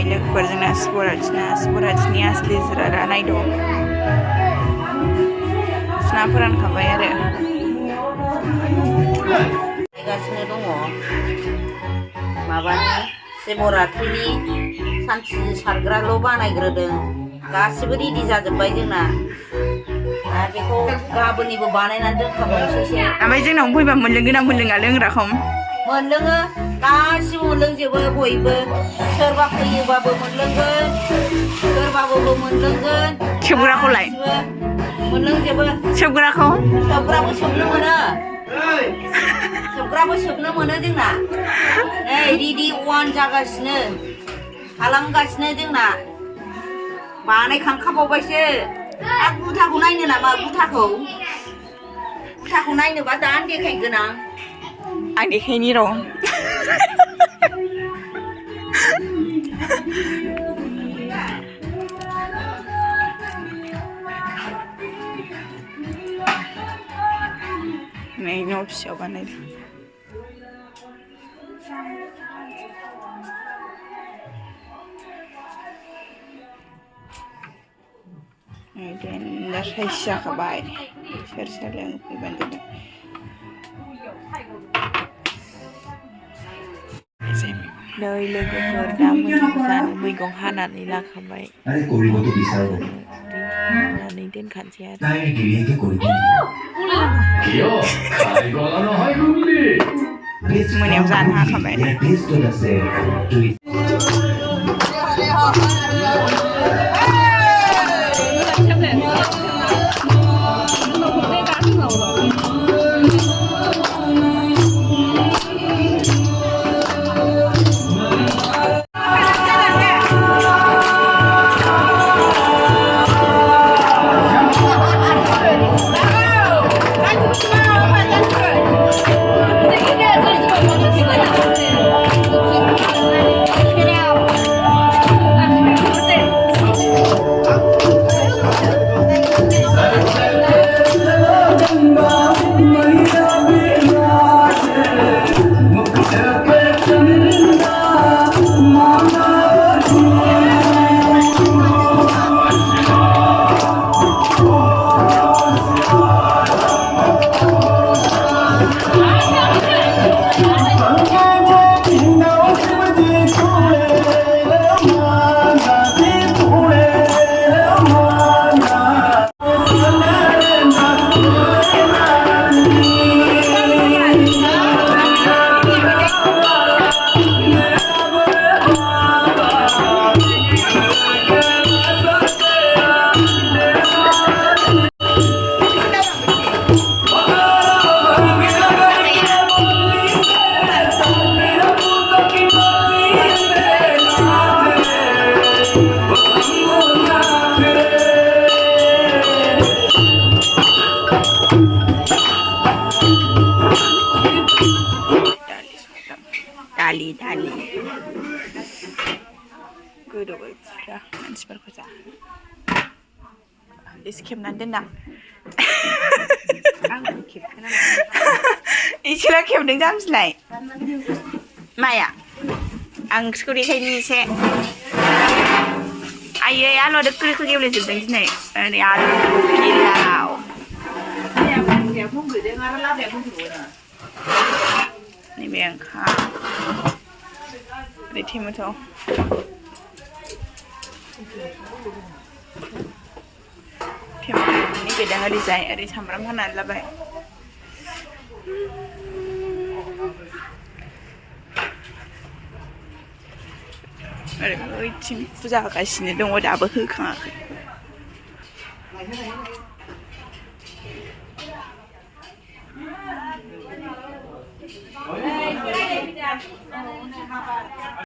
लोगोफोरजोंना सेभरातिनि आसलि जिरादा नायद' सुना फोरानखाबाय आरो गायगासिनो दङ माबानि सेभरातिनि सान्थि सारग्राल' बानायग्रोदों गासिबो रेडि जाजोब्बाय जोंना दा बेखौ गाबोननिबो बानायनानै दोनखाबावनोसैसो ओमफ्राय जोंनाव फैबा मोनलोंगोन ना मोनलोङा लोंग्राखौ मोनलोङो गासिबो मोनलोंजोबो बयबो सोरबा फैयोबाबो मोनलोंगोन सोरबाबो मोनलोंगोन सोबग्राखौलाय मोनलोंजोबो सोबग्राबो सोबनो मोनो सोबग्राबो सोबनो मोनो जोंना नै रेडि वान जागासिनो खालामगासिनो जोंना बानायखांखाबावबायसो आरो गुथाखौ नायनो नामा गुथाखौ नायनोबा दानो देखायगोन आं देखायनि र' नै न' फिसायाव बानायदों देन्जार साइज जाखाबाय सोर लोंनो फैबानो जाबाय नै लोगोफोर दा जानो मैगं हानानै लाखाबाय हानानै दोनखानोसै आरो मोनायाव जानो हाखाबाय दालि गोदौबाय फुरा मानसिफोरखौ जा एसे खेबनानै दोनदां एसेल' खेबदों जाम्बिलाय माया आं ओंख्रिखौ देखायनि एसे आयै आलुआ दोखो दोखो गेब्लेजोबदों दिनै ओरै आलु फिलाव नैबे ओंखाम ओरै टमेट' नैबे दा ओरैजाय ओरै सामब्राम हानानै लाबाय ओरै ओइथिं फुजा होगासिनो दङ दाबो होखाङाखै